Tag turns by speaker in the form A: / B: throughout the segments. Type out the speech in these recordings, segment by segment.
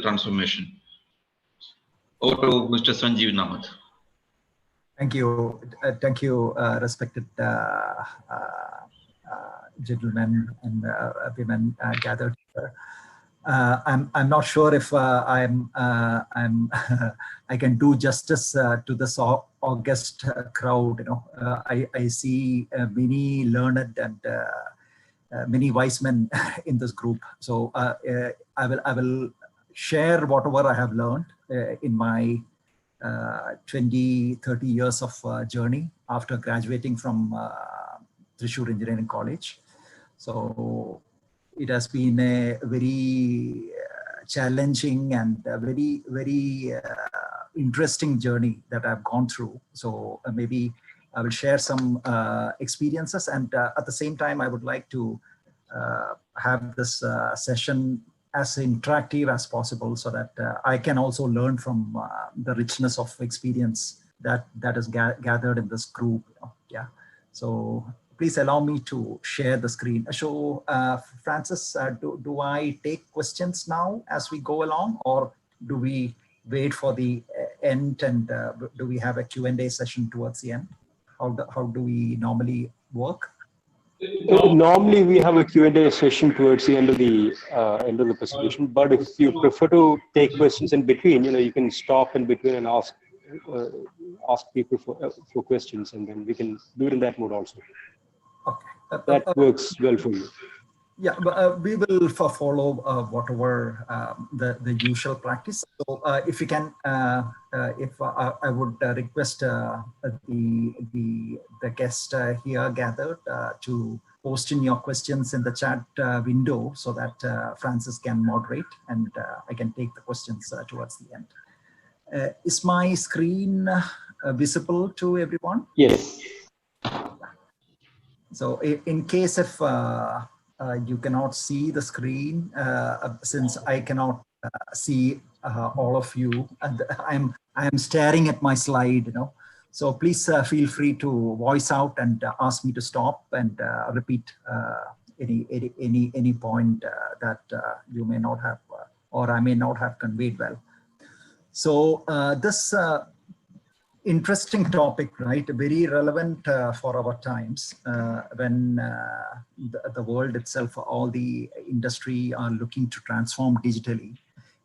A: transformation. Over to Mr. Sanjeev Namath.
B: Thank you, respected gentlemen and women gathered here. I'm not sure if I can do justice to this august crowd. You know, I see many learned and many wise men in this group. So I will share whatever I have learned in my 20, 30 years of journey after graduating from Thrissur Engineering College. So it has been a very challenging and a very interesting journey that I've gone through. So maybe I will share some experiences, and at the same time, I would like to have this session as interactive as possible, so that I can also learn from the richness of experience that is gathered in this group. You know? Yeah. So please allow me to share the screen. So Francis, do I take questions now as we go along, or do we wait for the end, and do we have a Q&A session towards the end? How do we normally work?
C: Normally, we have a Q&A session towards the end of the presentation. But if you prefer to take questions in between, you know, you can stop in between and ask people for questions, and then we can do it in that mode also.
B: Okay,
C: that works well for you.
B: Yeah, but we will follow whatever the usual practice. So if you can, if I would request the guest here gathered to post in your questions in the chat window, so that Francis can moderate and I can take the questions towards the end. Is my screen visible to everyone?
C: Yes.
B: So in case if you cannot see the screen, since I cannot see all of you, and I am staring at my slide, you know. So please feel free to voice out and ask me to stop and repeat any point that you may not have or I may not have conveyed well. So this interesting topic, right? Very relevant for our times when the world itself, all the industry are looking to transform digitally,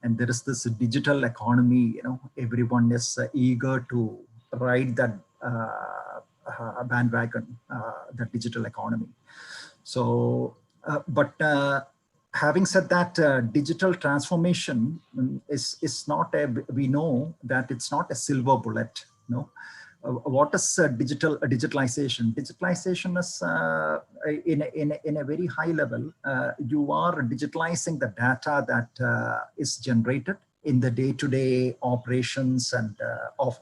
B: and there is this digital economy. You know, everyone is eager to ride that bandwagon, the digital economy. So, but having said that, digital transformation is not we know that it's not a silver bullet. No, what is digitalization? Digitalization is in a very high level. You are digitalizing the data that is generated in the day-to-day operations and of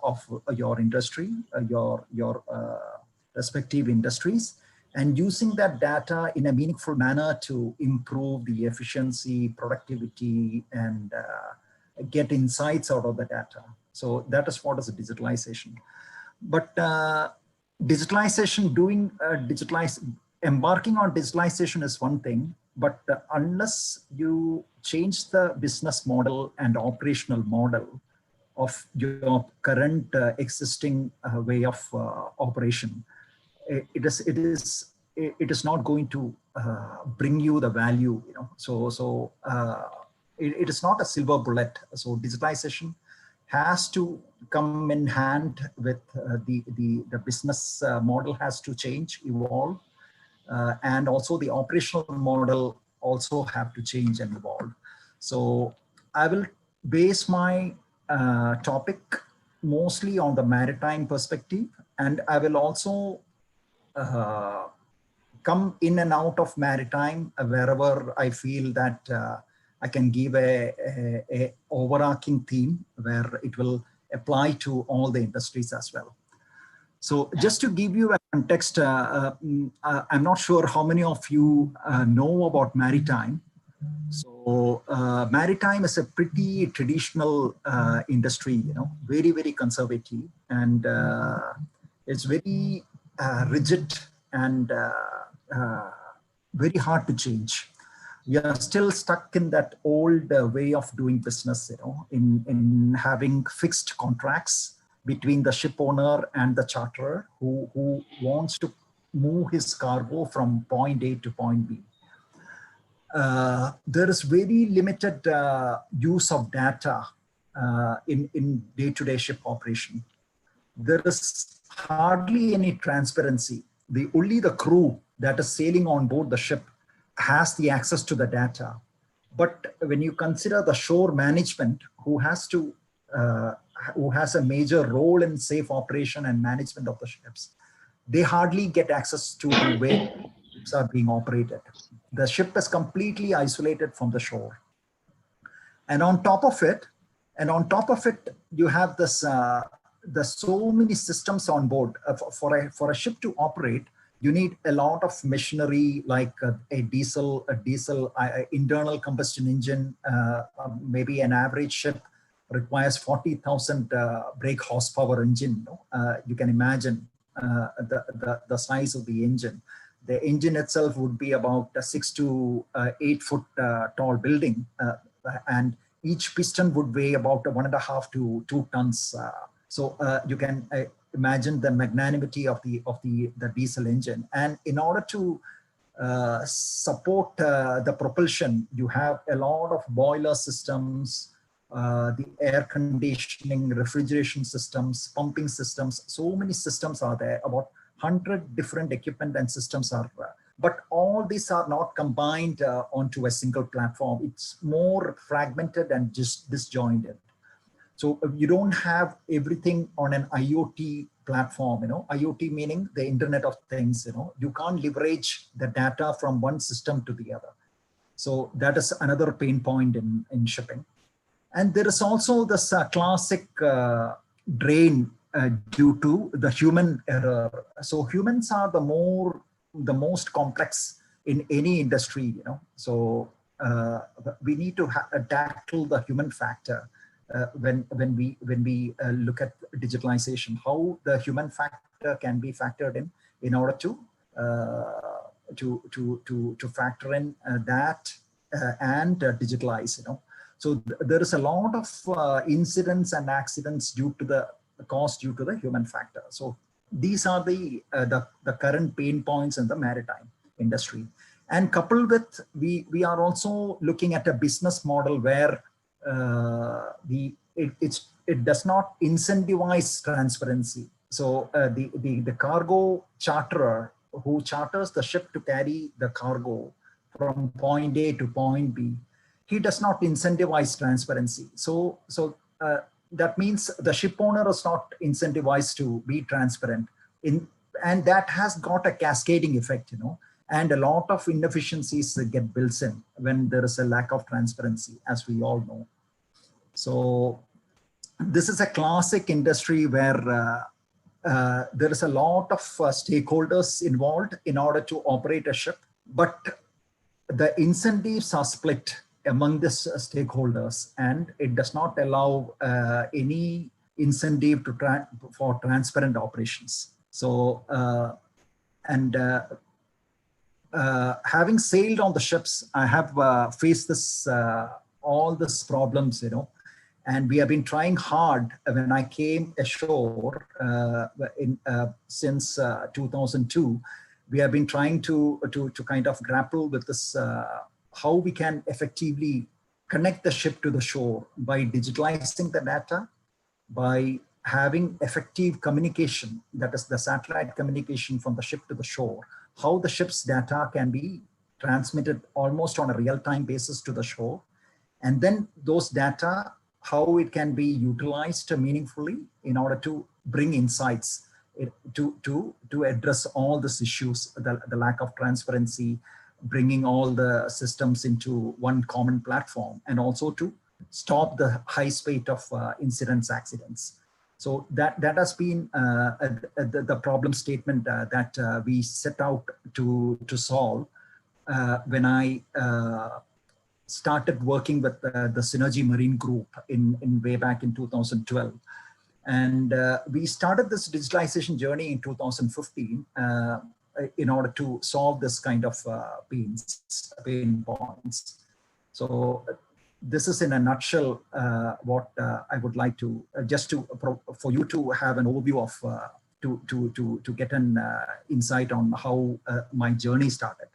B: your industry, your respective industries, and using that data in a meaningful manner to improve the efficiency, productivity, and get insights out of the data. So that is what is digitalization. But digitalization, embarking on digitalization is one thing, but unless you change the business model and operational model of your current existing way of operation, it is not going to bring you the value, you know. So it is not a silver bullet. So digitalization has to come in hand with the business model has to change, evolve, and also the operational model also have to change and evolve. So I will base my topic mostly on the maritime perspective, and I will also come in and out of maritime wherever I feel that I can give a overarching theme where it will apply to all the industries as well. So just to give you a context, I'm not sure how many of you know about maritime. So maritime is a pretty traditional industry, you know, very, very conservative, and it's very rigid and very hard to change. we are still stuck in that old way of doing business, in having fixed contracts between the ship owner and the charterer who wants to move his cargo from point A to point B. There is very limited use of data in day-to-day ship operation. There is hardly any transparency. Only the crew that is sailing on board the ship has the access to the data. But when you consider the shore management, who has a major role in safe operation and management of the ships, they hardly get access to where ships are being operated. The ship is completely isolated from the shore. And on top of it, you have this, there's so many systems on board. For a ship to operate, you need a lot of machinery like a diesel internal combustion engine. Maybe an average ship requires 40,000 brake horsepower engine. You can imagine the size of the engine. The engine itself would be about a 6 to 8 foot tall building, and each piston would weigh about 1.5 to 2 tons. So you can imagine the magnanimity of the diesel engine. And in order to support the propulsion, you have a lot of boiler systems, the air conditioning, refrigeration systems, pumping systems. So many systems are there. About 100 different equipment and systems are there. But all these are not combined onto a single platform. It's more fragmented and just disjointed. So you don't have everything on an IoT platform, IoT meaning the Internet of Things, you can't leverage the data from one system to the other. So that is another pain point in shipping. And there is also this classic drain due to the human error. So humans are the most complex in any industry, So we need to tackle the human factor. When we look at digitalization, how the human factor can be factored in order to factor in that and digitalize, So there is a lot of incidents and accidents due to the human factor. So these are the current pain points in the maritime industry. And coupled with, we are also looking at a business model where it does not incentivize transparency. So the cargo charterer who charters the ship to carry the cargo from point A to point B, he does not incentivize transparency. So that means the ship owner is not incentivized to be transparent, and that has got a cascading effect, and a lot of inefficiencies get built in when there is a lack of transparency, as we all know. So this is a classic industry where there is a lot of stakeholders involved in order to operate a ship, but the incentives are split among the stakeholders, and it does not allow any incentive for transparent operations. So, having sailed on the ships, I have faced all these problems, and we have been trying hard. When I came ashore since 2002, we have been trying to kind of grapple with this, how we can effectively connect the ship to the shore by digitalizing the data, by having effective communication, that is the satellite communication from the ship to the shore, how the ship's data can be transmitted almost on a real-time basis to the shore, and then those data, how it can be utilized meaningfully in order to bring insights to address all these issues, the lack of transparency, bringing all the systems into one common platform, and also to stop the high spate of accidents. So that has been the problem statement that we set out to solve when I started working with the Synergy Marine Group in way back in 2012. And we started this digitalization journey in 2015. in order to solve this kind of pain points. So this is in a nutshell what I would like to for you to have an overview of to get an insight on how my journey started.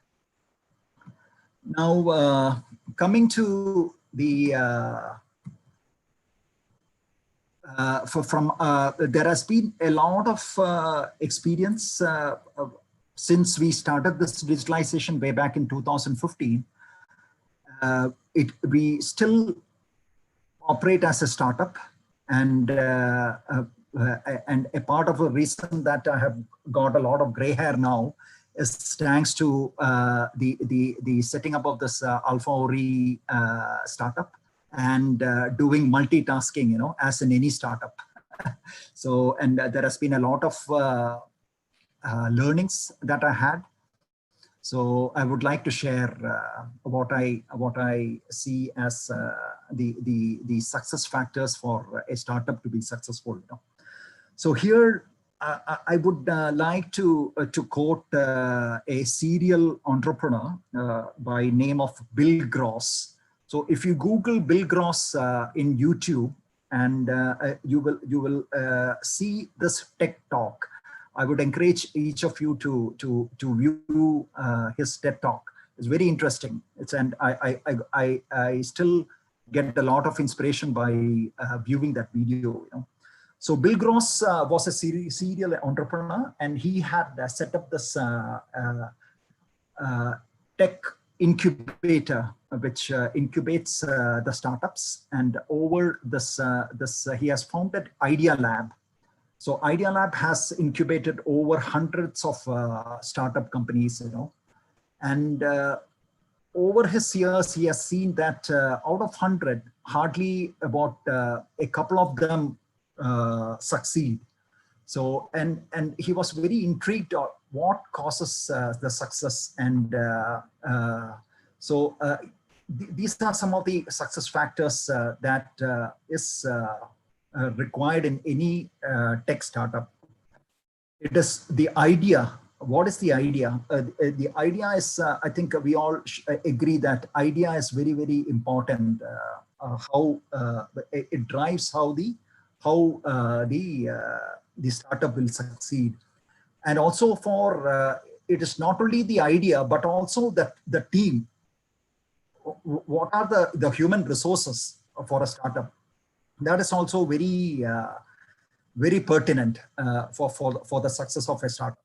B: Now coming to the there has been a lot of experience since we started this digitalization way back in 2015. We still operate as a startup, and a part of the reason that I have got a lot of gray hair now is thanks to the setting up of this Alpha Ori startup, and doing multitasking, as in any startup. So, and there has been a lot of learnings that I had. So I would like to share what I see as the success factors for a startup to be successful. So here I would like to quote a serial entrepreneur by name of Bill Gross. So if you Google Bill Gross in YouTube, and you will see this tech talk. I would encourage each of you to view his TED talk. It's very interesting. And I still get a lot of inspiration by viewing that video. So Bill Gross was a serial entrepreneur, and he had set up this tech incubator, which incubates the startups. And over this, he has founded Idea Lab. So Idea Lab has incubated over hundreds of startup companies, and over his years, he has seen that out of 100, hardly about a couple of them succeed. So, and he was very intrigued on what causes the success. And these are some of the success factors that is required in any tech startup. It is the idea. What is the idea? The idea is, I think we all agree that idea is very, very important. How it drives how the startup will succeed. And also for it is not only the idea, but also the team. What are the human resources for a startup? That is also very very pertinent for the success of a startup.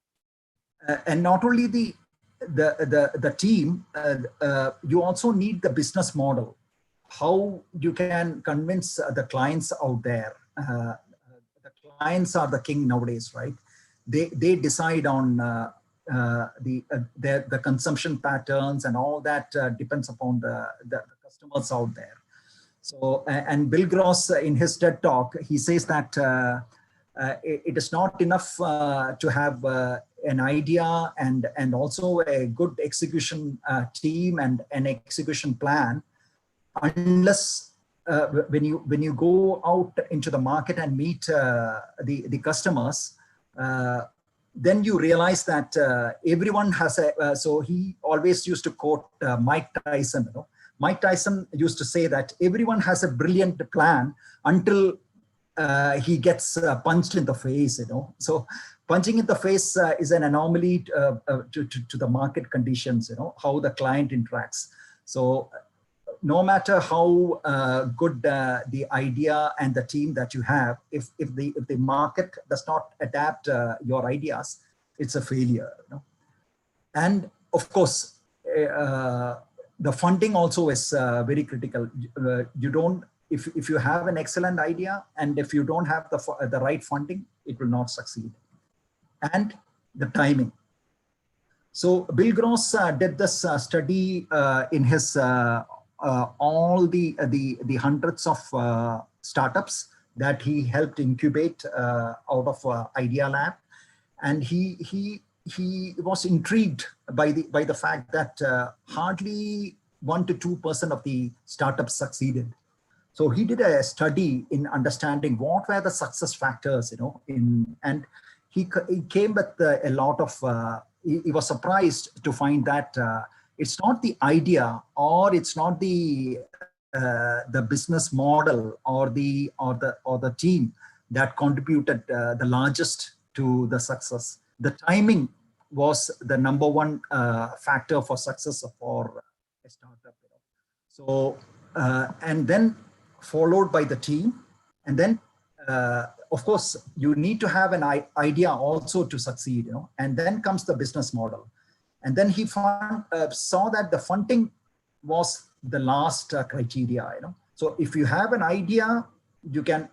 B: And not only the team, you also need the business model. How you can convince the clients out there. The clients are the king nowadays, right? They decide on the consumption patterns, and all that depends upon the customers out there. So, and Bill Gross in his TED talk, he says that it is not enough to have an idea and also a good execution team and an execution plan, unless when you go out into the market and meet the customers, then you realize that everyone has a. So he always used to quote Mike Tyson. Mike Tyson used to say that everyone has a brilliant plan until he gets punched in the face. So punching in the face is an anomaly to the market conditions. How the client interacts. So no matter how good the idea and the team that you have, if the market does not adapt your ideas, it's a failure. And of course, the funding also is very critical. You don't, if you have an excellent idea and if you don't have the right funding, it will not succeed. And the timing. So Bill Gross did this study in his all the hundreds of startups that he helped incubate out of Idea Lab, and he was intrigued by the fact that hardly 1 to 2% of the startups succeeded. So he did a study in understanding what were the success factors, and he came with a lot of he was surprised to find that it's not the idea, or it's not the business model, or the team that contributed the largest to the success. The timing was the number one factor for success for a startup. So, and then followed by the team, and then of course you need to have an idea also to succeed, and then comes the business model. And then he saw that the funding was the last criteria. So if you have an idea, you can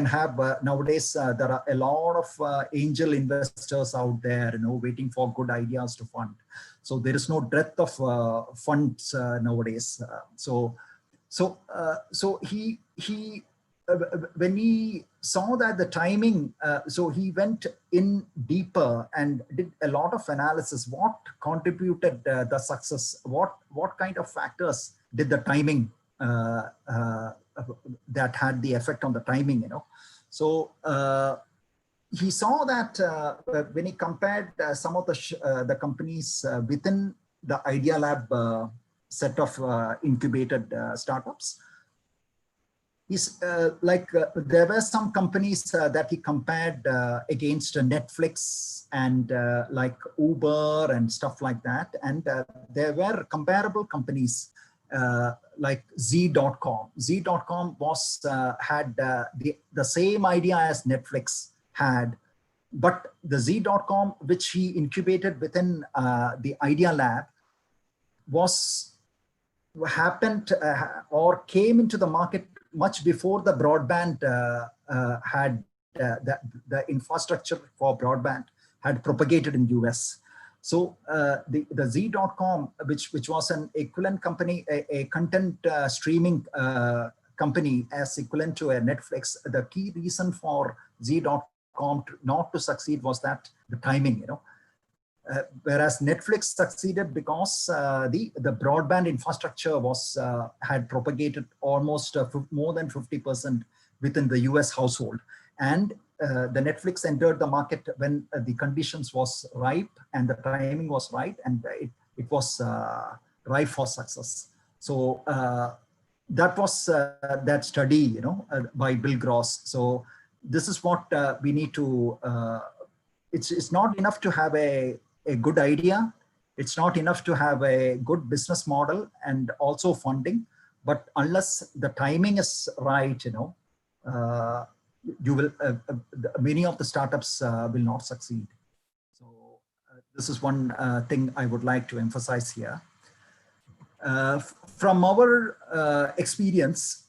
B: have nowadays there are a lot of angel investors out there, waiting for good ideas to fund. So there is no breadth of funds nowadays. So he when he saw that the timing, so he went in deeper and did a lot of analysis. What contributed the success? What kind of factors did the timing that had the effect on the timing? So he saw that when he compared some of the companies within the Idea Lab set of incubated startups. There were some companies that he compared against Netflix and like Uber and stuff like that. And there were comparable companies like Z.com. Z.com was had the same idea as Netflix had, but the Z.com, which he incubated within the Idea Lab, happened or came into the market much before the broadband had the infrastructure for broadband had propagated in US. So the Z.com, which was an equivalent company, a content streaming company as equivalent to a Netflix, the key reason for Z.com not to succeed was that the timing, whereas Netflix succeeded because the broadband infrastructure had propagated almost more than 50% within the US household. And the Netflix entered the market when the conditions was ripe and the timing was right, and it was ripe for success. So that was that study, by Bill Gross. So this is what we need to. It's not enough to have a good idea. It's not enough to have a good business model and also funding. But unless the timing is right, you will many of the startups will not succeed. So this is one thing I would like to emphasize here. From our experience,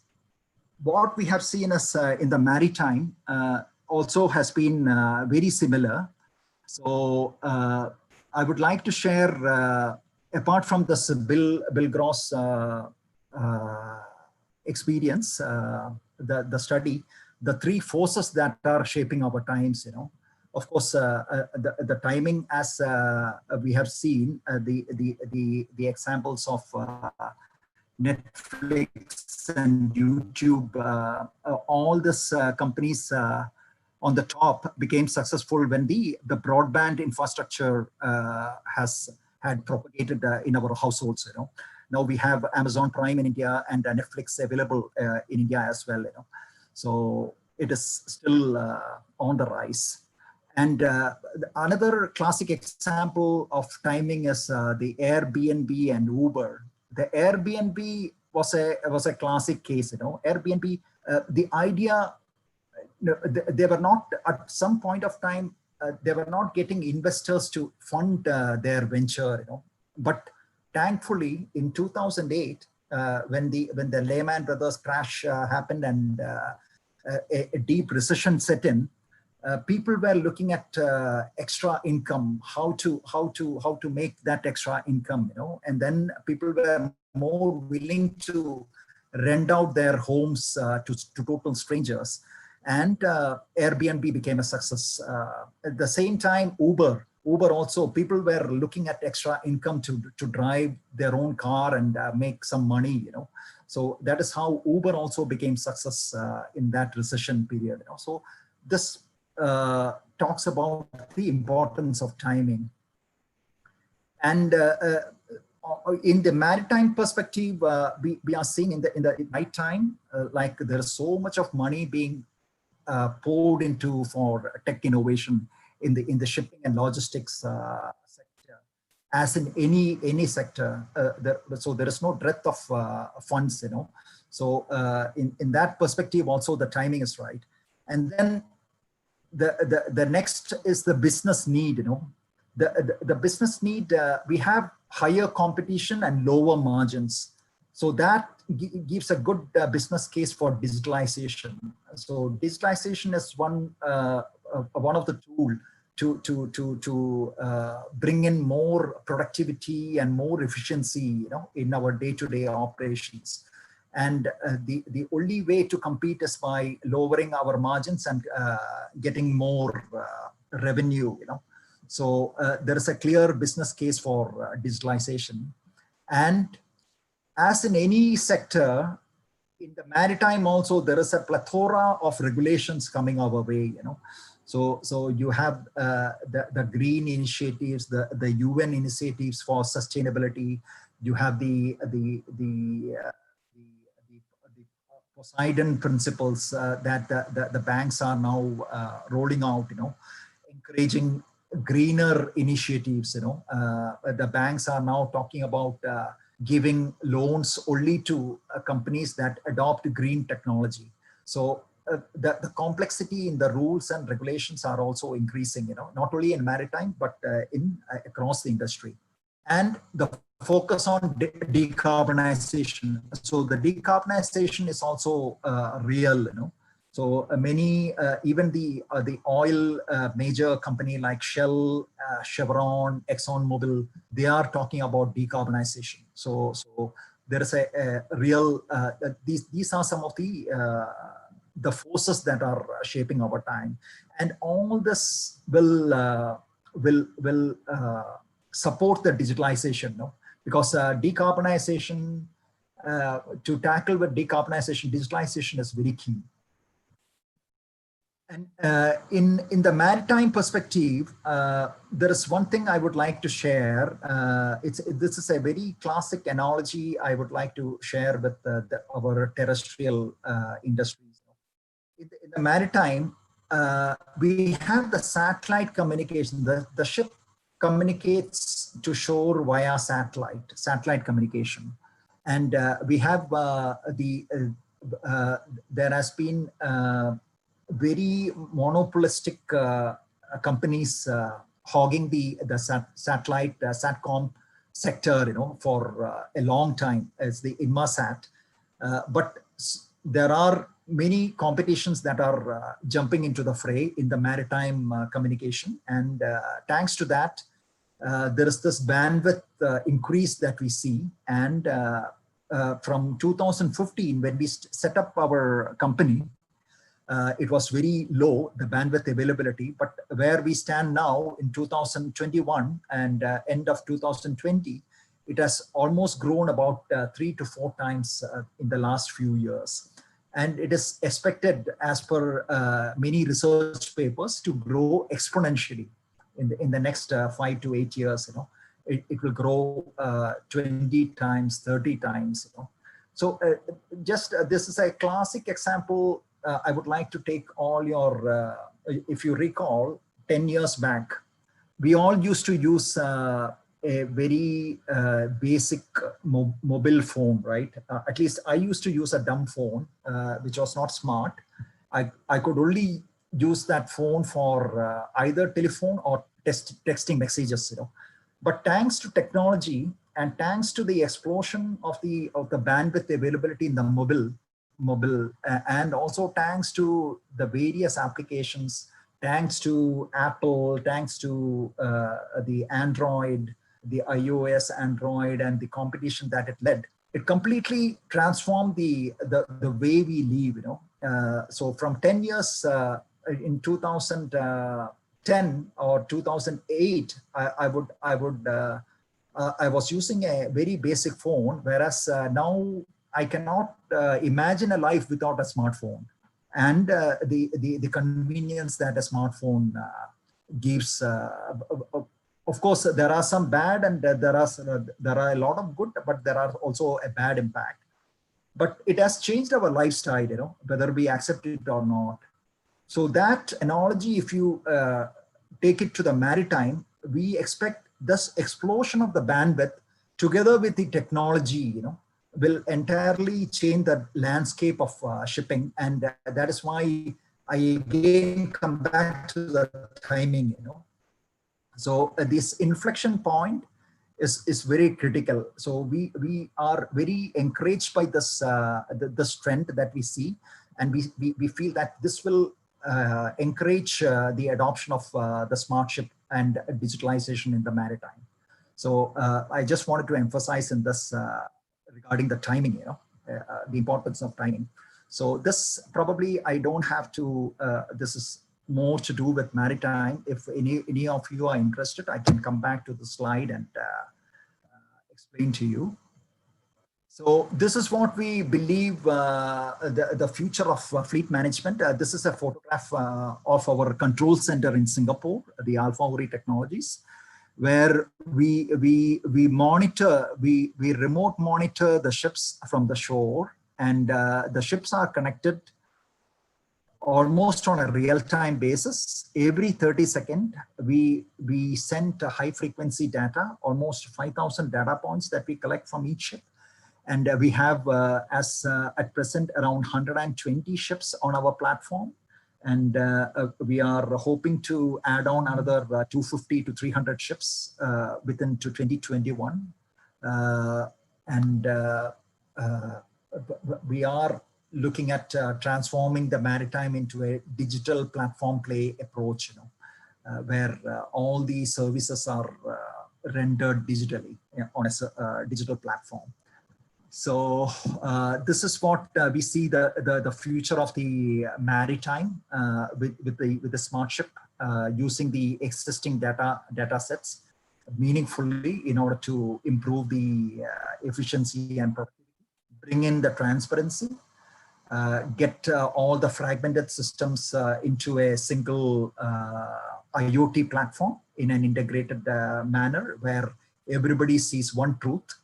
B: what we have seen as in the Maritime also has been very similar. So I would like to share, apart from this Bill Gross experience, the study, the three forces that are shaping our times. Of course, the timing, as we have seen, the examples of Netflix and YouTube, all these companies on the top became successful when the broadband infrastructure had propagated in our households. Now we have Amazon Prime in India and Netflix available in India as well. So it is still on the rise. And another classic example of timing is the Airbnb and Uber. The Airbnb was a classic case. Airbnb, the idea, they were not, at some point of time, they were not getting investors to fund their venture. But thankfully, in 2008, when the Lehman Brothers crash happened and a deep recession set in, people were looking at extra income, how to make that extra income, and then people were more willing to rent out their homes to total strangers, and Airbnb became a success. At the same time, Uber also, people were looking at extra income to drive their own car and make some money, So that is how Uber also became success in that recession period. So this talks about the importance of timing. And in the maritime perspective, we are seeing in the night time, like there's so much of money being poured into for tech innovation in the shipping and logistics sector, as in any sector. So there is no breadth of funds, you know. So in that perspective, also the timing is right. And then the next is the business need, you know. The business need, we have higher competition and lower margins. So that gives a good business case for digitalization. So digitalization is one of the tools to bring in more productivity and more efficiency, you know, in our day-to-day operations. And the only way to compete is by lowering our margins and getting more revenue, you know. So there is a clear business case for digitalization. And as in any sector, in the maritime also, there is a plethora of regulations coming our way, you know. So you have the green initiatives, the UN initiatives for sustainability. You have the Poseidon principles that the banks are now rolling out, you know, encouraging greener initiatives, you know. The banks are now talking about giving loans only to companies that adopt green technology. So the complexity in the rules and regulations are also increasing, you know, not only in maritime, but across the industry. And the focus on decarbonization. So the decarbonization is also real, you know. So many, even the oil major company like Shell, Chevron, ExxonMobil, they are talking about decarbonization. So there is a real, these are some of the forces that are shaping our time. And all this will support the digitalization, no? Because decarbonization, to tackle with decarbonization, digitalization is very key. And in the maritime perspective, there is one thing I would like to share. This is a very classic analogy I would like to share with our terrestrial industries. In the maritime, we have the satellite communication. The ship communicates to shore via satellite communication. And we have there has been very monopolistic companies hogging the satellite satcom sector, you know, for a long time as the Inmarsat. But there are many competitions that are jumping into the fray in the maritime communication. And thanks to that, there is this bandwidth increase that we see. And from 2015, when we set up our company, it was very low, the bandwidth availability, but where we stand now in 2021 and end of 2020, it has almost grown about 3 to 4 times in the last few years. And it is expected, as per many research papers, to grow exponentially in the next 5 to 8 years. You know, it will grow 20 times, 30 times. You know, so this is a classic example. I would like to take all your, if you recall, 10 years back, we all used to use a very basic mobile phone, right? At least I used to use a dumb phone, which was not smart. I could only use that phone for either telephone or texting messages, you know. But thanks to technology and thanks to the explosion of the bandwidth availability in the mobile, and also thanks to the various applications, thanks to Apple, thanks to the Android, the iOS, Android, and the competition that it led, it completely transformed the way we live. You know, so from 10 years in 2010 or 2008, I was using a very basic phone, whereas now I cannot imagine a life without a smartphone, and the convenience that a smartphone gives of course, there are some bad and there are a lot of good, but there are also a bad impact. But it has changed our lifestyle, whether we accept it or not. So that analogy, if you take it to the maritime, we expect this explosion of the bandwidth together with the technology, will entirely change the landscape of shipping. And that is why I again come back to the timing, So this inflection point is very critical. So we are very encouraged by this this trend that we see, and we feel that this will encourage the adoption of the smart ship and digitalization in the maritime. So I just wanted to emphasize in this regarding the timing, the importance of timing. So this probably I don't have to. This is more to do with maritime. If any of you are interested, I can come back to the slide and explain to you. So this is what we believe the future of fleet management. This is a photograph of our control center in Singapore, the Alpha Ori Technologies, where we remote monitor the ships from the shore, and the ships are connected almost on a real-time basis. Every 30 seconds, we send high frequency data, almost 5,000 data points that we collect from each ship. And we have, at present, around 120 ships on our platform. And we are hoping to add on another 250 to 300 ships within 2021. We are looking at transforming the maritime into a digital platform play approach, where all the services are rendered digitally on a digital platform. So this is what we see the future of the maritime with the smart ship, using the existing data sets meaningfully in order to improve the efficiency and productivity, bring in the transparency, get all the fragmented systems into a single IoT platform in an integrated manner, where everybody sees one truth,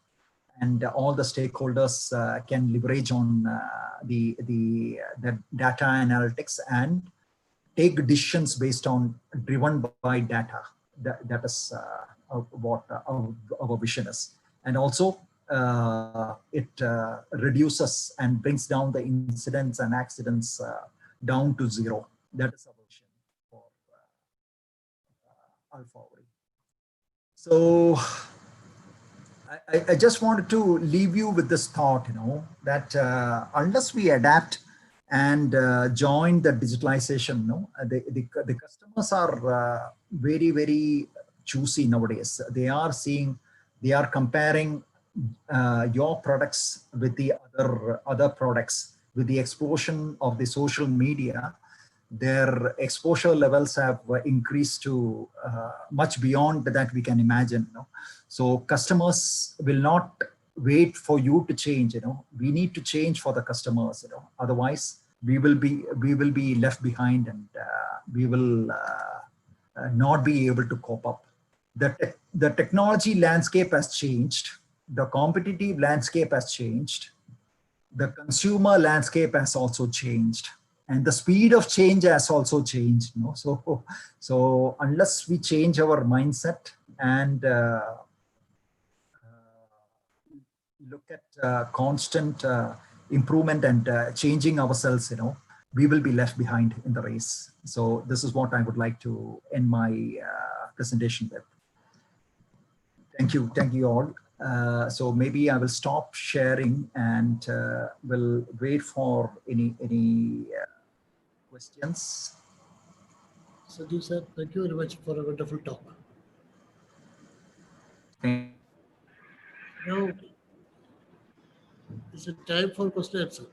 B: and all the stakeholders can leverage on the data analytics and take decisions based on driven by data. That is what our vision is. And also it reduces and brings down the incidents and accidents down to zero. That is our vision for Alpha Ori. So I just wanted to leave you with this thought, that unless we adapt and join the digitalization, the customers are very, very choosy nowadays. They are comparing your products with the other products. With the explosion of the social media, their exposure levels have increased to much beyond that we can imagine. So customers will not wait for you to change. We need to change for the customers. Otherwise, we will be left behind, and we will not be able to cope up. The technology landscape has changed. The competitive landscape has changed. The consumer landscape has also changed. And the speed of change has also changed. So unless we change our mindset and look at constant improvement and changing ourselves, we will be left behind in the race. So this is what I would like to end my presentation with. Thank you all. So maybe I will stop sharing and will wait for any questions.
D: Sanjeev sir, thank you very much for a wonderful talk. Now, is it time for question and answer?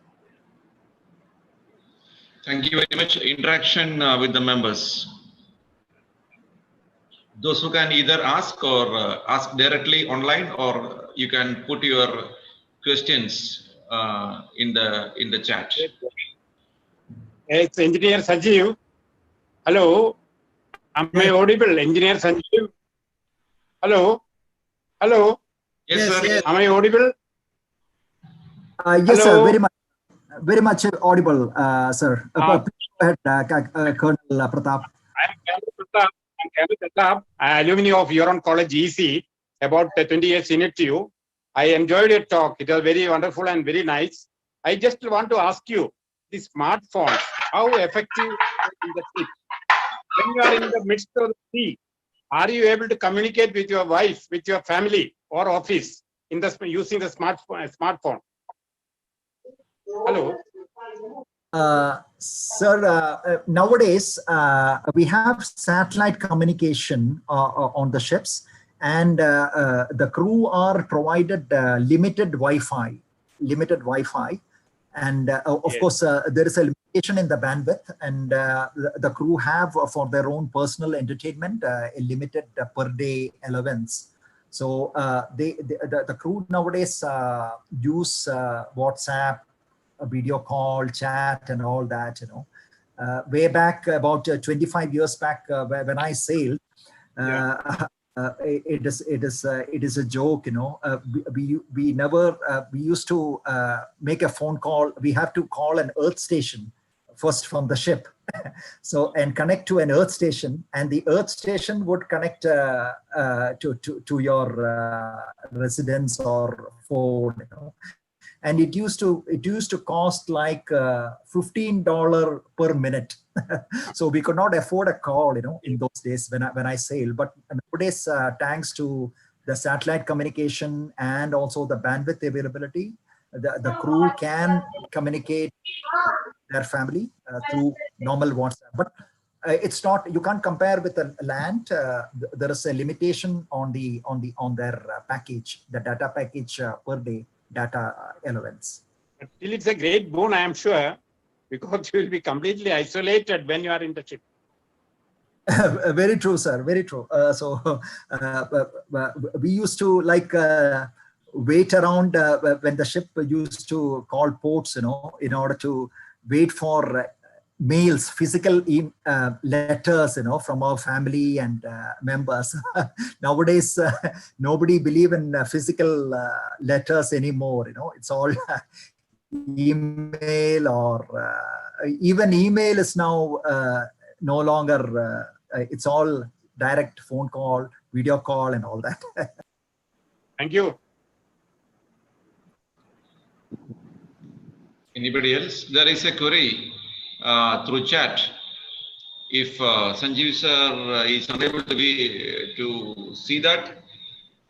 A: Thank you very much. Interaction with the members. Those who can either ask or ask directly online, or you can put your questions in the chat.
C: It's Engineer Sanjeev. Hello. Am I audible, Engineer Sanjeev?
E: Hello. Hello.
A: Yes,
D: Yes,
A: sir.
D: yes.
E: Am I audible?
B: Yes, sir.
E: Hello.
B: Very much audible, sir. Please go ahead, Colonel Pratap.
E: I am Kamil Pratap. I am Kamil Pratap, alumni of Huron College EC, about 20 years in it to you. I enjoyed your talk. It was very wonderful and very nice. I just want to ask you, the smartphones, how effective in the ship? When you are in the midst of the sea, are you able to communicate with your wife, with your family or office in the using the smartphone? Hello.
B: Sir, nowadays we have satellite communication on the ships, and the crew are provided limited Wi-Fi, and of
E: Yes.
B: course there is a limitation in the bandwidth, and the crew have for their own personal entertainment a limited per day allowance. So the crew nowadays use WhatsApp, a video call, chat, and all that. Way back about 25 years back, when I sailed, it is a joke. We never we used to make a phone call. We have to call an earth station first from the ship, so and connect to an earth station, and the earth station would connect to your residence or phone. And it used to cost like $15 per minute. So we could not afford a call, in those days when I sailed. But nowadays, thanks to the satellite communication and also the bandwidth availability, the crew can communicate their family through normal WhatsApp. But it's not, you can't compare with the land. There is a limitation on their package, the data package per day data allowance.
E: But still, it's a great boon, I am sure, because you will be completely isolated when you are in the ship.
B: Very true, sir. Very true. We used to wait around when the ship used to call ports, in order to wait for mails, physical letters, from our family and members. Nowadays, nobody believe in physical letters anymore. It's all email, or even email is now no longer. It's all direct phone call, video call, and all that.
E: Thank you.
A: Anybody else? There is a query through chat. If Sanjeev sir is unable to see that,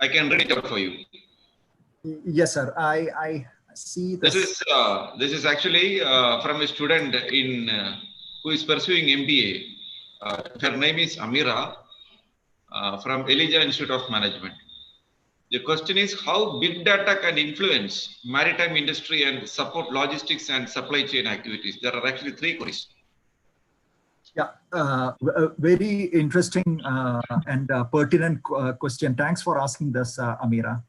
A: I can read it out for you.
B: Yes, sir. I see this.
A: This is actually from a student who is pursuing MBA. Her name is Amira from Elijah Institute of Management. The question is how big data can influence maritime industry and support logistics and supply chain activities. There are actually 3 queries. Yeah,
B: very interesting and pertinent question. Thanks for asking this, Amira.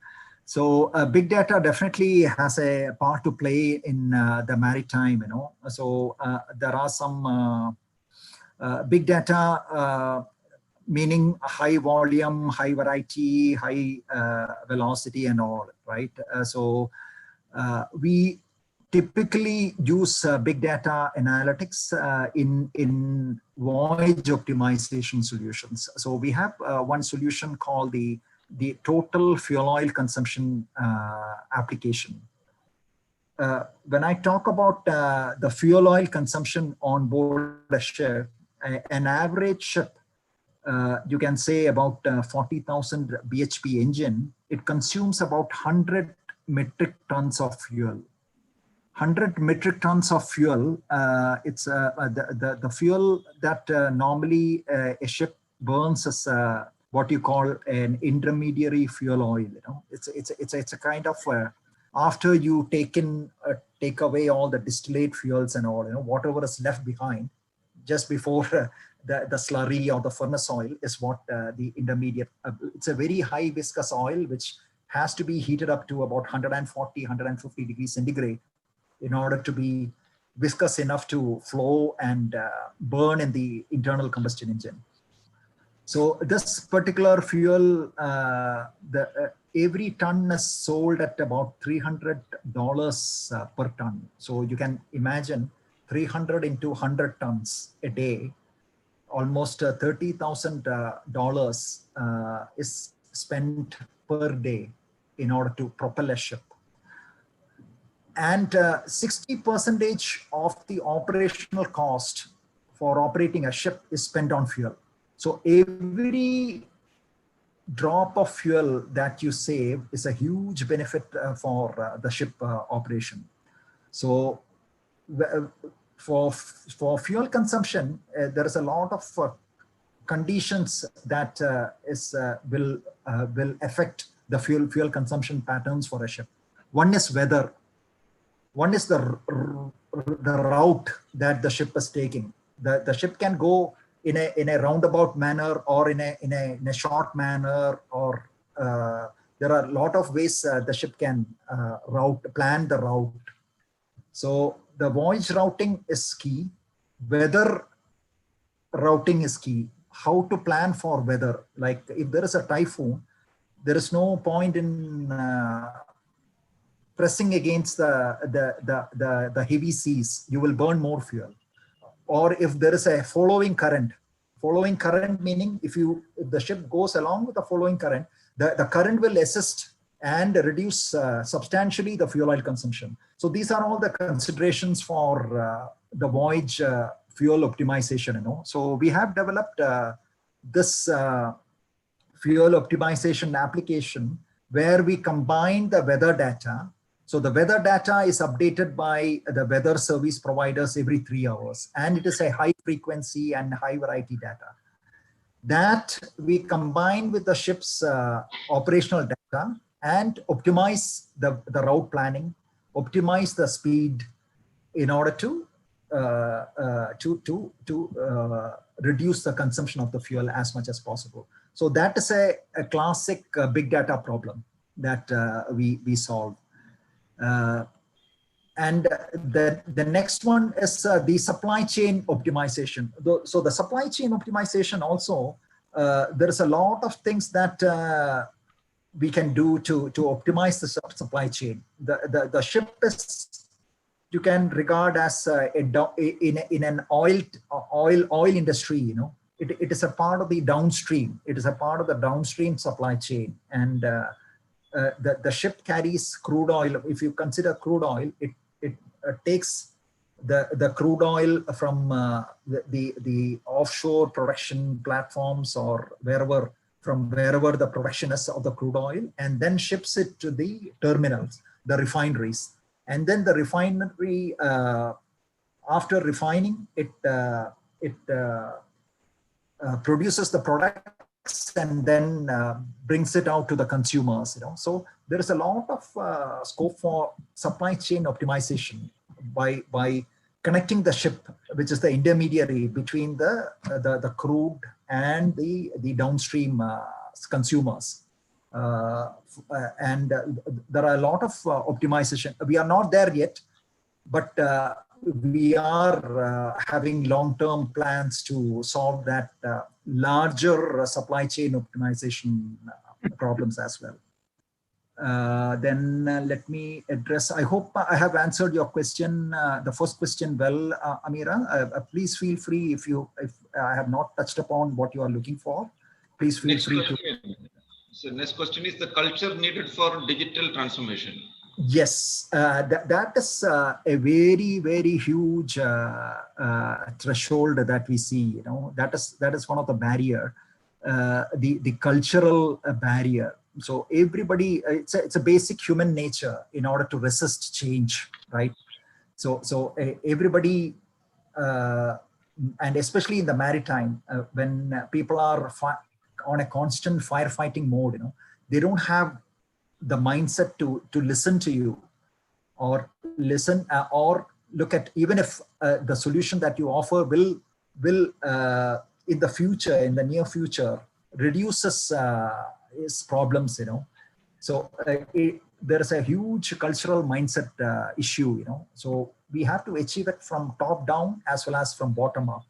B: So big data definitely has a part to play in the maritime, So there are some big data, meaning high volume, high variety, high velocity and all, right? We typically use big data analytics in voyage optimization solutions. So we have one solution called the total fuel oil consumption application. When I talk about the fuel oil consumption on board a ship, an average ship, you can say about 40,000 bhp engine, it consumes about 100 metric tons of fuel. 100 metric tons of fuel, it's the fuel that normally a ship burns as what you call an intermediary fuel oil. It's a kind of after you take away all the distillate fuels and all, whatever is left behind just before the slurry or the furnace oil is what the intermediate. It's a very high viscous oil which has to be heated up to about 140, 150 degrees centigrade in order to be viscous enough to flow and burn in the internal combustion engine. So this particular fuel, every ton is sold at about $300 per ton. So you can imagine 300 into 100 tons a day, almost $30,000 is spent per day in order to propel a ship. And 60% of the operational cost for operating a ship is spent on fuel. So every drop of fuel that you save is a huge benefit for the ship operation. So for fuel consumption, there is a lot of conditions that will affect the fuel consumption patterns for a ship. One is weather. One is the route that the ship is taking. The ship can go in a roundabout manner, or in a short manner, or there are a lot of ways the ship can plan the route. So the voyage routing is key. Weather routing is key. How to plan for weather? Like if there is a typhoon, there is no point in pressing against the heavy seas. You will burn more fuel. Or if there is a following current meaning if the ship goes along with the following current, the current will assist and reduce substantially the fuel oil consumption. So these are all the considerations for the voyage fuel optimization. So we have developed this fuel optimization application where we combine the weather data. So the weather data is updated by the weather service providers every 3 hours, and it is a high frequency and high variety data that we combine with the ship's operational data and optimize the route planning, optimize the speed in order to reduce the consumption of the fuel as much as possible. So that is a classic big data problem that we solve. And the next one is the supply chain optimization. So the supply chain optimization also, there is a lot of things that we can do to optimize the supply chain. The ship is, you can regard as in an oil industry. It is a part of the downstream. It is a part of the downstream supply chain, and the ship carries crude oil. If you consider crude oil, it takes the crude oil from the offshore production platforms, or from wherever the production is of the crude oil, and then ships it to the terminals, the refineries. And then the refinery, after refining, it produces the products and then brings it out to the consumers. So there is a lot of scope for supply chain optimization by connecting the ship, which is the intermediary between the crude and the downstream consumers. And there are a lot of optimization. We are not there yet, but we are having long-term plans to solve that larger supply chain optimization problems as well. Then let me address, I hope I have answered your question, the first question well, Amira. Please feel free if I have not touched upon what you are looking for. Please feel free to.
A: So next question is the culture needed for digital transformation.
B: Yes, that is a very, very huge threshold that we see. That is one of the barrier, the cultural barrier. So everybody, it's a basic human nature in order to resist change, right? So everybody, and especially in the maritime, when people are on a constant firefighting mode, they don't have the mindset to listen to you, or listen or look at, even if the solution that you offer will in the future, in the near future, reduces his problems. So there is a huge cultural mindset issue. So we have to achieve it from top down as well as from bottom up.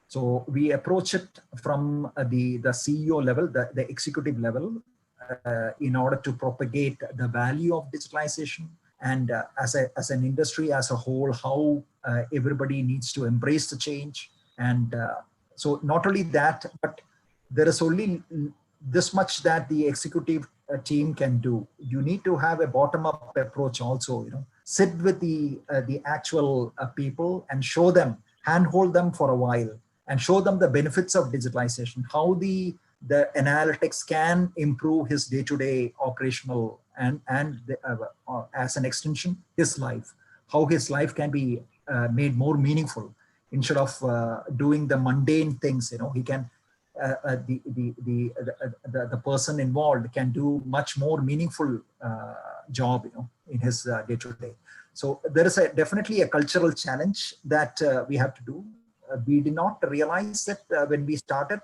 B: So we approach it from the CEO level, the executive level, in order to propagate the value of digitalization, and as an industry as a whole, how everybody needs to embrace the change. And so not only that, but there is only this much that the executive team can do. You need to have a bottom-up approach also, you know, sit with the actual people and show them, handhold them for a while, and show them the benefits of digitalization, how the analytics can improve his day-to-day operational and as an extension, his life, how his life can be made more meaningful instead of doing the mundane things. You know, he can, the person involved can do much more meaningful job, you know, in his day-to-day. So there is definitely a cultural challenge that we have to do. We did not realize it when we started,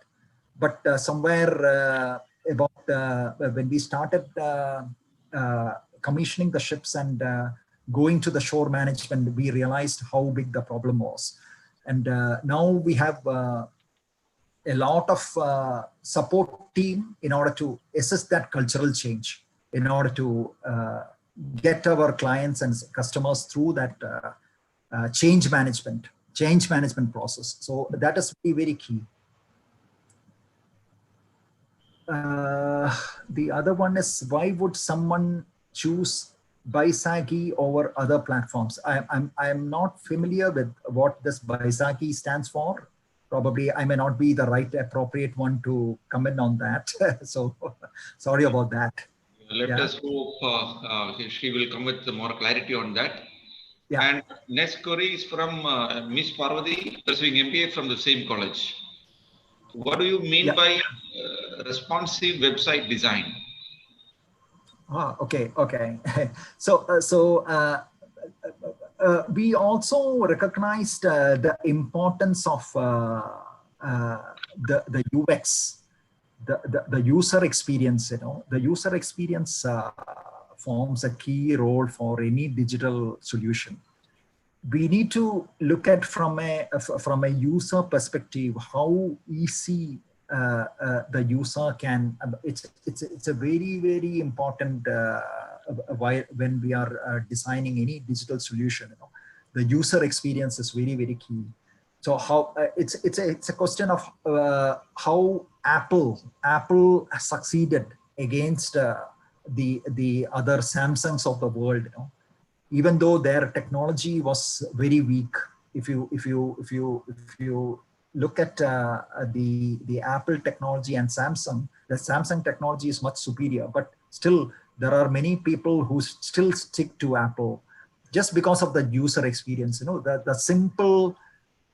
B: but somewhere about when we started commissioning the ships and going to the shore management, we realized how big the problem was. And now we have a lot of support team in order to assist that cultural change, in order to get our clients and customers through that change management process. So that is very, very key. The other one is, why would someone choose Baisakhi over other platforms? I'm not familiar with what this Baisakhi stands for. Probably I may not be the right appropriate one to comment on that. So sorry about that.
A: Let us hope she will come with more clarity on that.
B: Yeah.
A: And next query is from Miss Parvati, pursuing MBA from the same college. What do you mean by responsive website design?
B: Okay. So we also recognized the importance of the UX, the user experience. You know, the user experience forms a key role for any digital solution. We need to look at from a user perspective how easy the user can. It's a very, very important when we are designing any digital solution. You know, the user experience is very, very key. So how it's a question of how Apple succeeded against the other Samsungs of the world. You know, even though their technology was very weak. If you look at the Apple technology and Samsung, the Samsung technology is much superior, but still there are many people who still stick to Apple just because of the user experience. You know, the simple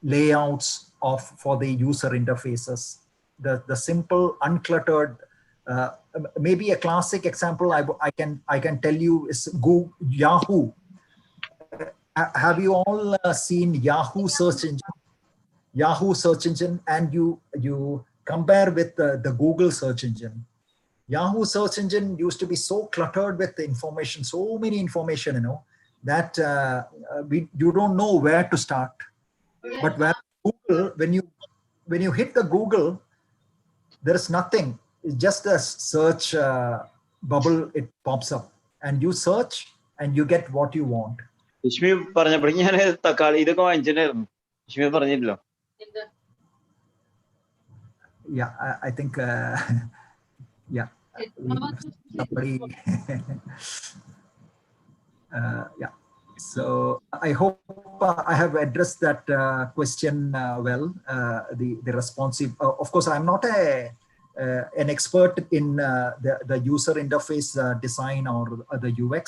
B: layouts for the user interfaces, the simple uncluttered. Maybe a classic example I can tell you is Yahoo. Have you all seen Yahoo search engine? Yahoo search engine, and you compare with the Google search engine. Yahoo search engine used to be so cluttered with the information, so many information, you know, that you don't know where to start. But where Google, when you hit the Google, there is nothing. It's just a search bubble. It pops up, and you search, and you get what you want.
F: Ishmi പറഞ്ഞപ്പോൾ ഞാൻ തക്കാളി ഇതൊക്കെ വാങ്ങിച്ചിട്ടുണ്ടായിരുന്നു. Ishmi പറഞ്ഞില്ലല്ലോ.
B: Yeah, I think yeah. Somebody yeah. So I hope I have addressed that question well. The responsive. Of course, I'm not an expert in the user interface design or the UX,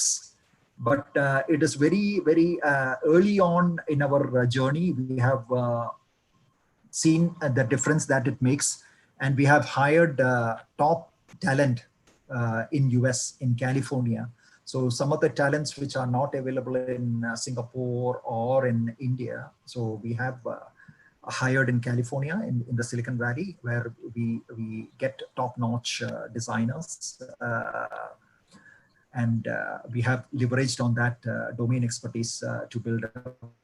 B: but it is very, very early on in our journey. We have seen the difference that it makes, and we have hired top talent in US, in California. So some of the talents which are not available in Singapore or in India, so we have hired in California, in the Silicon Valley, where we get top-notch designers, and we have leveraged on that domain expertise to build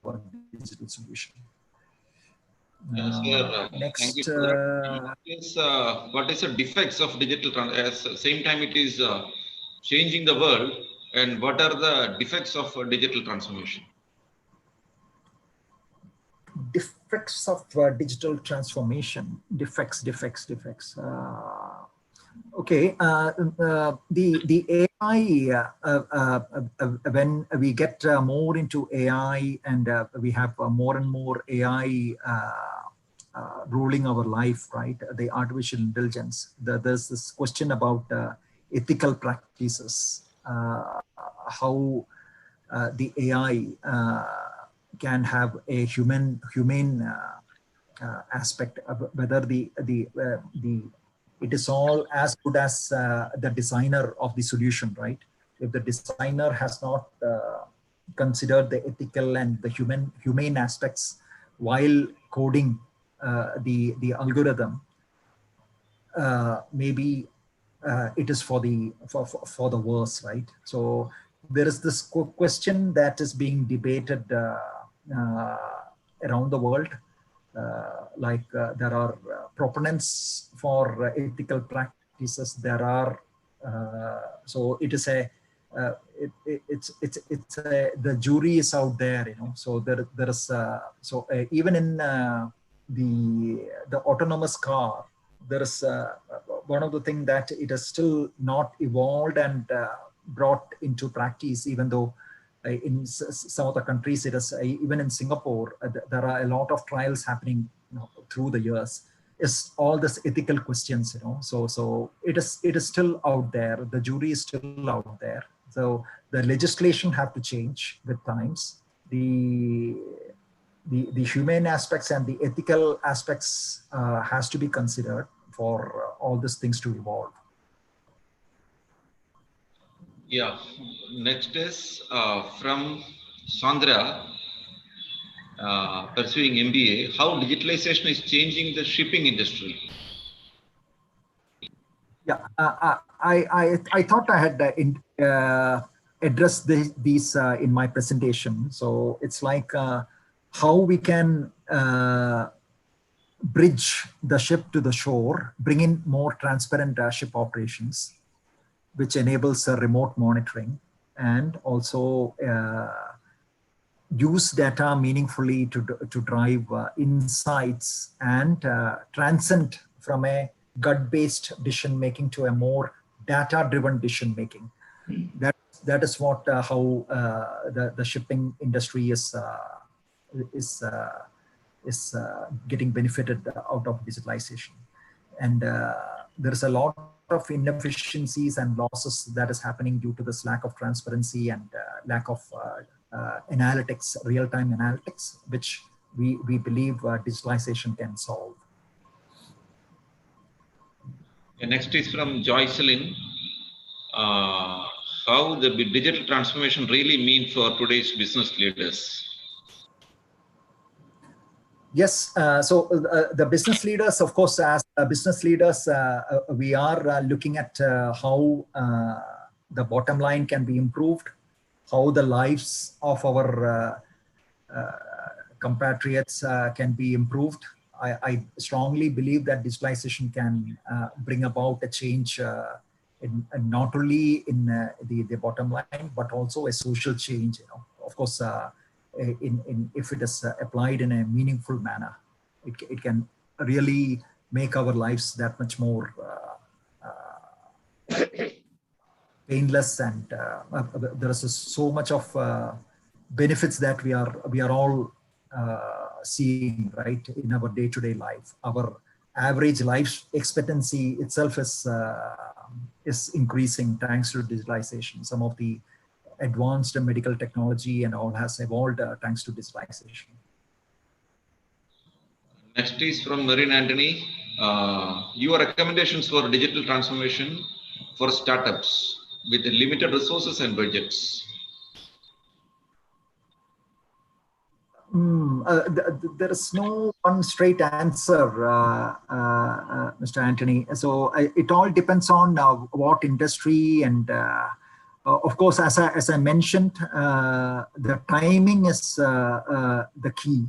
B: our digital solution.
A: Yes, sir. Thank you
B: Next,
A: for that. What is the defects of digital at same time it is changing the world, and what are the defects of digital transformation?
B: defects of digital transformation. Defects. Okay, the AI, when we get more into AI and we have more and more AI ruling our life, right? The artificial intelligence. There's this question about ethical practices, how the AI can have a humane aspect, whether it is all as good as the designer of the solution, right? If the designer has not considered the ethical and the humane aspects while coding the algorithm, maybe it is for the worse, right? So there is this question that is being debated around the world. There are proponents for ethical practices. There are so it is a the jury is out there, you know. So there is even in the autonomous car, there is one of the things that it is still not evolved and brought into practice, even though in some of the countries it is, even in Singapore, there are a lot of trials happening, you know, through the years. Is all this ethical questions, you know. So it is still out there. The jury is still out there. So the legislation have to change with times. The humane aspects and the ethical aspects has to be considered for all these things to evolve.
A: Yeah. Next is from Sandra, pursuing MBA. How digitalization is changing the shipping industry?
B: Yeah, I thought I had addressed these in my presentation. So it's like how we can bridge the ship to the shore, bring in more transparent ship operations, which enables remote monitoring, and also use data meaningfully to drive insights and transcend from a gut-based decision making to a more data-driven decision making. That is what how the shipping industry is getting benefited out of digitalization. And there is a lot of inefficiencies and losses that is happening due to this lack of transparency and lack of analytics, real-time analytics, which we believe digitalization can solve.
A: And next is from Joycelyn. How the digital transformation really mean for today's business leaders?
B: Yes, so the business leaders, of course, as business leaders, we are looking at how the bottom line can be improved, how the lives of our compatriots can be improved. I strongly believe that digitalization can bring about a change not only in the bottom line, but also a social change. You know, of course, if it is applied in a meaningful manner, it can really make our lives that much more painless, and there is so much of benefits that we are all seeing, right, in our day-to-day life. Our average life expectancy itself is increasing thanks to digitalization. Some of the advanced medical technology and all has evolved thanks to digitalization.
A: Next is from Marin Anthony. Your recommendations for digital transformation for startups with limited resources and budgets.
B: There is no one straight answer, Mr. Anthony. So it all depends on what industry, and of course, as I mentioned, the timing is the key.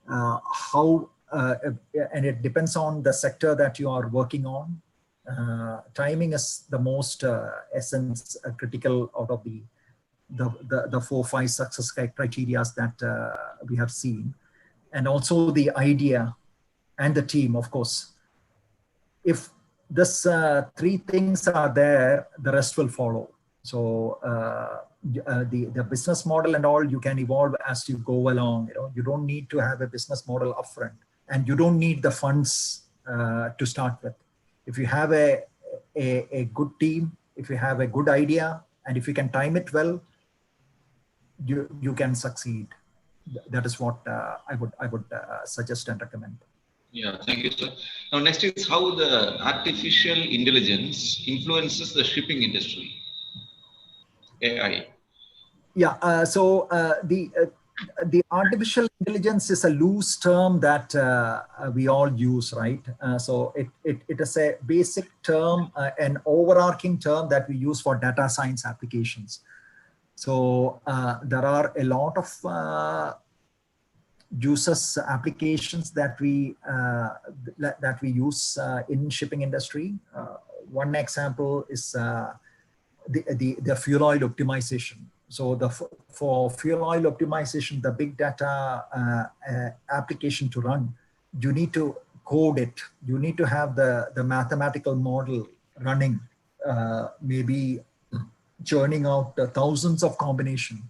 B: How and it depends on the sector that you are working on. Timing is the most essence critical out of the 4-5 success criteria that we have seen, and also the idea and the team, of course. If this 3 things are there, the rest will follow. So the business model and all, you can evolve as you go along. You don't need to have a business model upfront, and you don't need the funds to start with. If you have a good team, if you have a good idea, and if you can time it well, you can succeed. That is what I would suggest and recommend.
A: Yeah, thank you, sir. Now, next is how the artificial intelligence influences the shipping industry. AI.
B: Yeah. So the artificial intelligence is a loose term that we all use, right? So it is a basic term, an overarching term that we use for data science applications. So there are a lot of uses applications that we use in shipping industry. One example is the fuel oil optimization. So for fuel oil optimization, the big data application to run, you need to code it. You need to have the mathematical model running, maybe churning out thousands of combinations,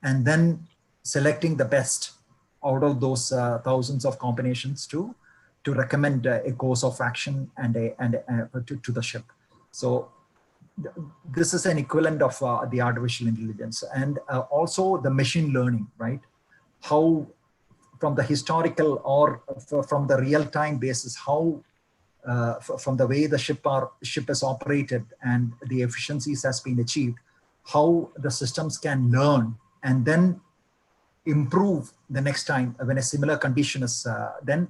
B: and then selecting the best out of those thousands of combinations to recommend a course of action and to the ship. So this is an equivalent of the artificial intelligence, and also the machine learning, right? How from the historical or from the real-time basis, how from the way the ship is operated and the efficiencies has been achieved, how the systems can learn and then improve the next time when a similar condition is then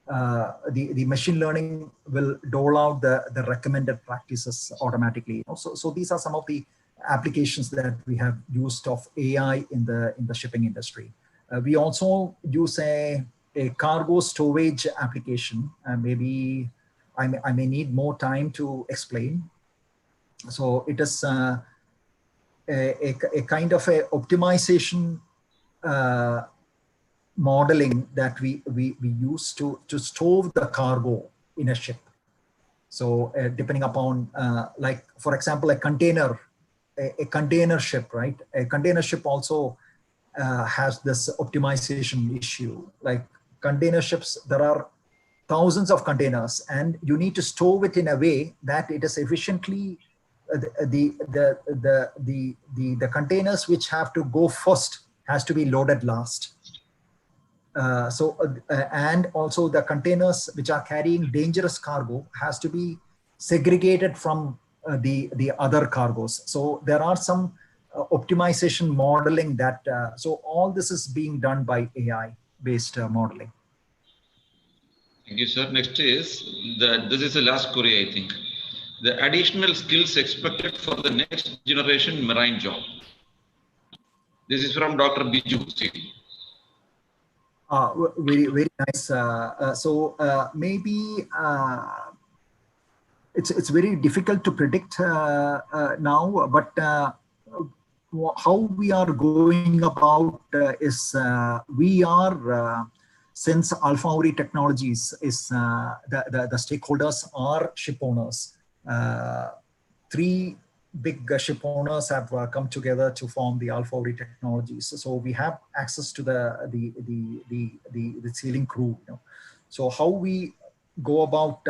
B: the machine learning will dole out the recommended practices automatically. So these are some of the applications that we have used of AI in the shipping industry. We also use a cargo storage application. Maybe I may need more time to explain. So it is a kind of a optimization modeling that we use to store the cargo in a ship. So depending upon, like for example, a container ship, right? A container ship also has this optimization issue. Like container ships, there are thousands of containers, and you need to store it in a way that it is efficiently the containers which have to go first has to be loaded last. And also the containers which are carrying dangerous cargo has to be segregated from the other cargos. So there are some optimization modeling that, so all this is being done by AI based modeling.
A: Thank you, sir. Next is this is the last query, I think. The additional skills expected for the next generation marine job. This is from Dr. Biju.
B: Very nice. So maybe it's very difficult to predict now, but how we are going about is we are since Alpha Ori Technologies is the stakeholders are ship owners. 3 big ship owners have come together to form the Alpha Ori Technologies. So we have access to the sailing crew. So how we go about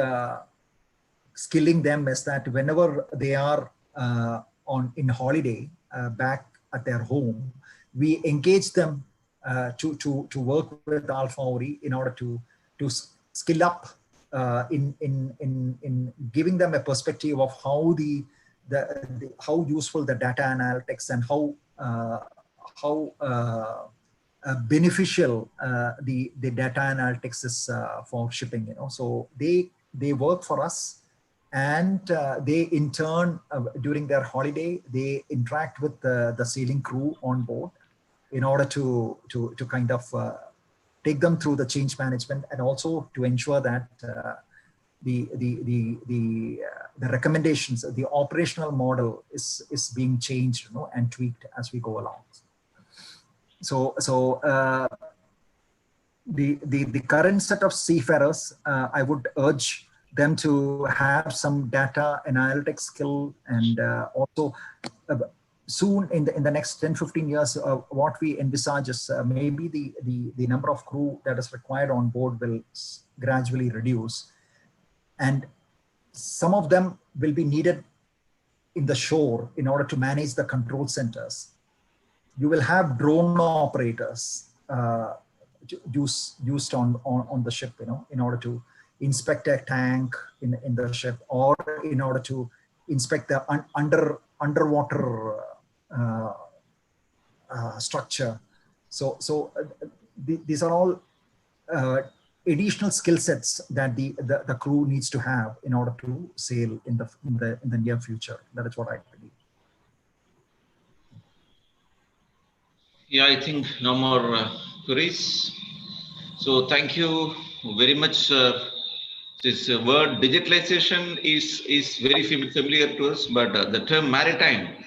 B: skilling them is that whenever they are in holiday back at their home, we engage them to work with Alpha Ori in order to skill up in giving them a perspective of how how useful the data analytics and how beneficial the data analytics is for shipping. So they work for us, and they in turn during their holiday they interact with the sailing crew on board in order to kind of take them through the change management, and also to ensure that the recommendations, the operational model is being changed, and tweaked as we go along. So the current set of seafarers, I would urge them to have some data analytics skill, and also soon in the next 10-15 years, what we envisage is maybe the number of crew that is required on board will gradually reduce, and some of them will be needed in the shore in order to manage the control centers. You will have drone operators used on the ship, in order to inspect a tank in the ship, or in order to inspect the underwater structure. So these are all additional skill sets that the crew needs to have in order to sail in the near future. That is what I believe.
A: Yeah, I think no more queries. So thank you very much. This word digitalization is very familiar to us, but the term maritime